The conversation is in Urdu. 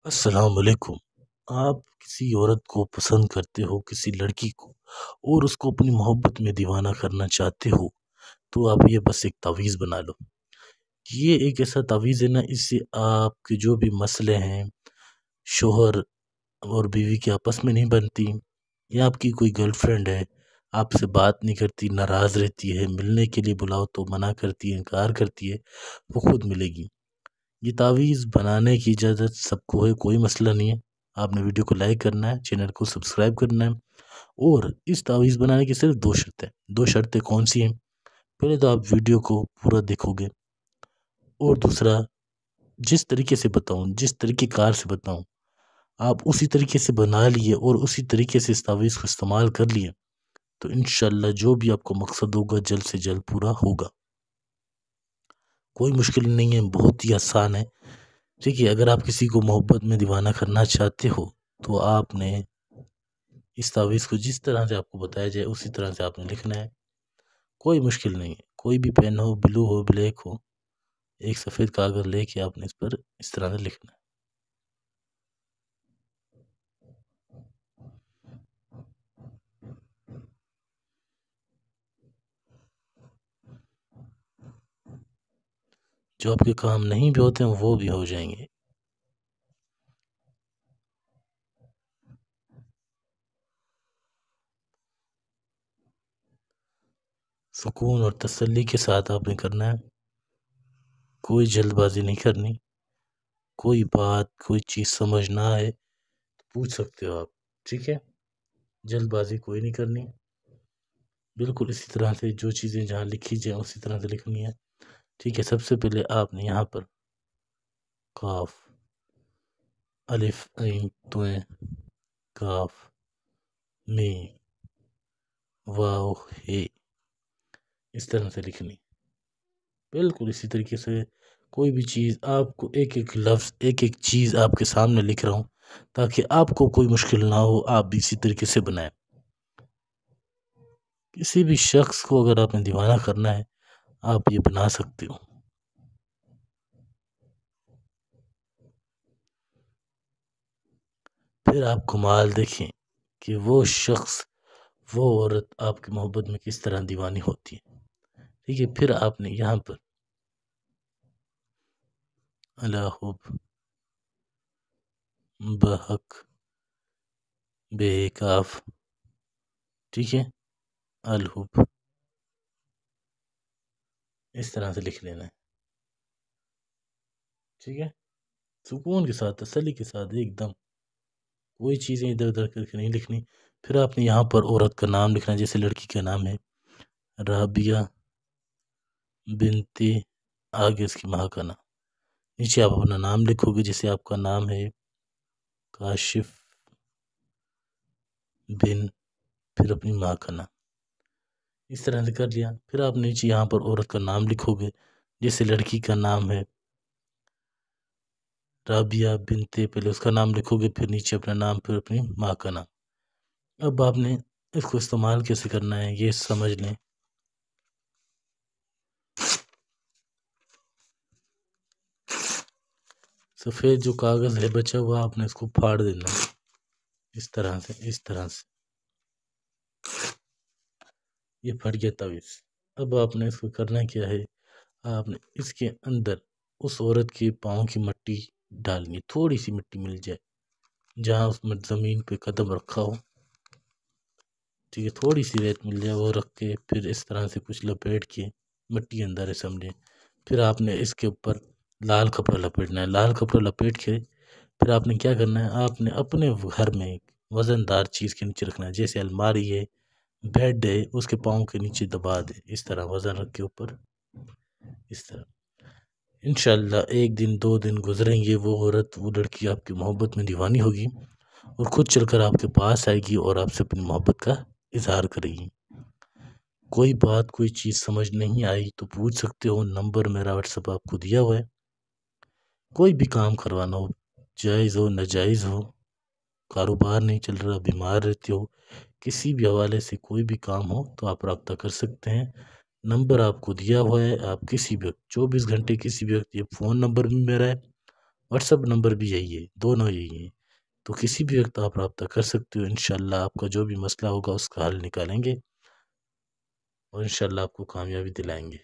السلام علیکم۔ آپ کسی عورت کو پسند کرتے ہو، کسی لڑکی کو، اور اس کو اپنی محبت میں دیوانہ کرنا چاہتے ہو تو آپ یہ بس ایک تعویذ بنا لو۔ یہ ایک ایسا تعویذ ہے نا، اس سے آپ کے جو بھی مسئلے ہیں، شوہر اور بیوی کے آپس میں نہیں بنتی، یا آپ کی کوئی گرل فرینڈ ہے آپ سے بات نہیں کرتی، ناراض رہتی ہے، ملنے کے لیے بلاؤ تو منع کرتی ہے، انکار کرتی ہے، وہ خود ملے گی۔ یہ تعویذ بنانے کی اجازت سب کو ہے، کوئی مسئلہ نہیں ہے۔ آپ نے ویڈیو کو لائک کرنا ہے، چینل کو سبسکرائب کرنا ہے، اور اس تعویذ بنانے کی صرف دو شرطیں۔ دو شرطیں کون سی ہیں؟ پہلے تو آپ ویڈیو کو پورا دیکھو گے، اور دوسرا، جس طریقے سے بتاؤں، جس طریقے کار سے بتاؤں، آپ اسی طریقے سے بنا لیے اور اسی طریقے سے اس تعویذ کو استعمال کر لیے تو انشاءاللہ جو بھی آپ کو مقصد ہوگا جلد سے جلد پورا ہوگا۔ کوئی مشکل نہیں ہے، بہت ہی آسان ہے۔ دیکھیے، اگر آپ کسی کو محبت میں دیوانہ کرنا چاہتے ہو تو آپ نے اس تعویذ کو جس طرح سے آپ کو بتایا جائے اسی طرح سے آپ نے لکھنا ہے۔ کوئی مشکل نہیں ہے، کوئی بھی پین ہو، بلو ہو، بلیک ہو، ایک سفید کاغذ لے کے آپ نے اس پر اس طرح سے لکھنا ہے۔ جو آپ کے کام نہیں بھی ہوتے ہیں وہ بھی ہو جائیں گے۔ سکون اور تسلی کے ساتھ آپ نے کرنا ہے، کوئی جلد بازی نہیں کرنی۔ کوئی بات، کوئی چیز سمجھ نہ آئے تو پوچھ سکتے ہو آپ، ٹھیک ہے؟ جلد بازی کوئی نہیں کرنی، بالکل اسی طرح سے جو چیزیں جہاں لکھی جائیں اسی طرح سے لکھنی ہے، ٹھیک ہے؟ سب سے پہلے آپ نے یہاں پر کاف، الف عین تویں، کاف، میم، واو، ہے، اس طرح سے لکھنی، بالکل اسی طریقے سے۔ کوئی بھی چیز آپ کو ایک ایک لفظ، ایک ایک چیز آپ کے سامنے لکھ رہا ہوں تاکہ آپ کو کوئی مشکل نہ ہو، آپ بھی اسی طریقے سے بنائیں۔ کسی بھی شخص کو اگر آپ نے دیوانہ کرنا ہے آپ یہ بنا سکتے ہو۔ پھر آپ کمال دیکھیں کہ وہ شخص، وہ عورت آپ کی محبت میں کس طرح دیوانی ہوتی ہے، ٹھیک ہے؟ پھر آپ نے یہاں پر الا حب بحق بے کاف، ٹھیک ہے؟ الحب، اس طرح سے لکھ لینا ہے، ٹھیک ہے؟ سکون کے ساتھ، تسلی کے ساتھ، ایک دم کوئی چیزیں ادھر ادھر کر کے نہیں لکھنی۔ پھر آپ نے یہاں پر عورت کا نام لکھنا ہے، جیسے لڑکی کا نام ہے رابعہ بنت، آگے اس کی ماں کا نام، نیچے آپ اپنا نام لکھو گے، جیسے آپ کا نام ہے کاشف بن، پھر اپنی ماں کا نام، اس طرح سے کر لیا۔ پھر آپ نیچے یہاں پر عورت کا نام لکھو گے، جیسے لڑکی کا نام ہے رابعہ بنت، پہلے اس کا نام لکھو گے، پھر نیچے اپنا نام، پھر اپنی ماں کا نام۔ اب آپ نے اس کو استعمال کیسے کرنا ہے یہ سمجھ لیں۔ سفید جو کاغذ ہے بچا ہوا، آپ نے اس کو پھاڑ دینا ہے، اس طرح سے، اس طرح سے، یہ پھٹ گیا تعویذ۔ اب آپ نے اس کو کرنا کیا ہے، آپ نے اس کے اندر اس عورت کے پاؤں کی مٹی ڈالنی ہے، تھوڑی سی مٹی مل جائے جہاں اس میں زمین پہ قدم رکھا ہو، ٹھیک ہے؟ تھوڑی سی ریت مل جائے، وہ رکھ کے پھر اس طرح سے کچھ لپیٹ کے، مٹی اندر ہے سمجھے، پھر آپ نے اس کے اوپر لال کپڑا لپیٹنا ہے۔ لال کپڑا لپیٹ کے پھر آپ نے کیا کرنا ہے، آپ نے اپنے گھر میں ایک وزن دار چیز کے نیچے رکھنا ہے، جیسے الماری ہے، بیڈ ہے، اس کے پاؤں کے نیچے دبا دے، اس طرح وزن رکھ کے اوپر، اس طرح۔ انشاءاللہ ایک دن، دو دن گزریں گے، وہ عورت، وہ لڑکی آپ کی محبت میں دیوانی ہوگی اور خود چل کر آپ کے پاس آئے گی اور آپ سے اپنی محبت کا اظہار کرے گی۔ کوئی بات، کوئی چیز سمجھ نہیں آئی تو پوچھ سکتے ہو، نمبر میرا واٹس ایپ آپ کو دیا ہوا ہے۔ کوئی بھی کام کروانا ہو، جائز ہو ناجائز ہو، کاروبار نہیں چل رہا، بیمار رہتے ہو، کسی بھی حوالے سے کوئی بھی کام ہو تو آپ رابطہ کر سکتے ہیں۔ نمبر آپ کو دیا ہوا ہے، آپ کسی بھی وقت، 24 گھنٹے کسی بھی وقت، یہ فون نمبر بھی میرا ہے واٹس ایپ نمبر بھی یہی ہے، دونوں یہی ہیں، تو کسی بھی وقت آپ رابطہ کر سکتے ہو، انشاءاللہ آپ کا جو بھی مسئلہ ہوگا اس کا حل نکالیں گے اور انشاءاللہ آپ کو کامیابی دلائیں گے۔